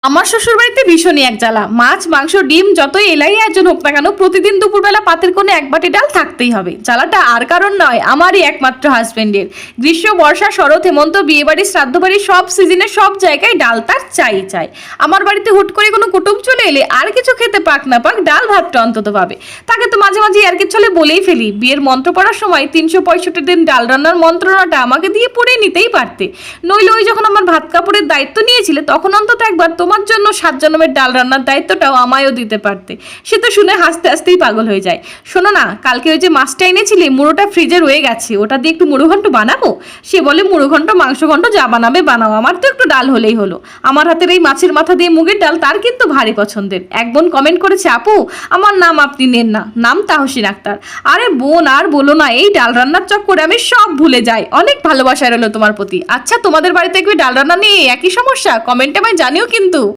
আমার শ্বশুর বাড়িতে ভীষণই এক জ্বালা। মাছ মাংস ডিম যতই এলাই আয়োজন হোক না কেন, প্রতিদিন দুপুরবেলা পাতের কোণে এক বাটি ডাল থাকতেই হবে। জ্বালাটা আর কারণ নয়, আমারই একমাত্র হাজবেন্ডের। গ্রীষ্ম বর্ষা শরৎ হেমন্ত বিয়ে বাড়ি শ্রাদ্ধ বাড়ি সব সিজনে সব জায়গায় ডাল তার চাই চাই। আমার বাড়িতে হুট করে কোনো কুটুম চলে এলে আর কিছু খেতে পাক না পাক, ডাল ভাতটা অন্তত পাবে। তাকে তো মাঝে মাঝে আর কিছু হলে বলেই ফেলি, বিয়ের মন্ত্র পড়ার সময় 365 দিন ডাল রান্নার মন্ত্রণাটা আমাকে দিয়ে পড়ে নিতেই পারতে। নইলে ওই যখন আমার ভাত কাপড়ের দায়িত্ব নিয়েছিলে, তখন অন্তত একবার তোমার জন্য 7 জন্মের ডাল রান্নার দায়িত্বটাও আমায়ও দিতে পারতে। সে তো শুনে হাসতে হাসতেই পাগল হয়ে যায়। শোনো না, কালকে ওই যে মাছটা এনেছিলে, মুড়োটা ফ্রিজে রয়ে গেছে, ওটা দিয়ে একটু মুড়ো ঘন্ট বানাবো। সে বলে মুড়ো ঘন্ট মাংস ঘন্ট যা বানাবে বানাও, আমার তো একটু ডাল হলেই হলো। আমার হাতের এই মাছের মাথা দিয়ে মুগের ডাল তার কিন্তু ভারী পছন্দের। এক বোন কমেন্ট করেছে, আপু আমার নাম আপনি নেন না, নাম তাহসিন আক্তার। আরে বোন আর বলো না, এই ডাল রান্নার চক্করে আমি সব ভুলে যাই। অনেক ভালোবাসা রইলো তোমার প্রতি। আচ্ছা, তোমাদের বাড়িতে কি ডাল রান্না নিয়ে একই সমস্যা? কমেন্টে আমায় জানিও কিন্তু।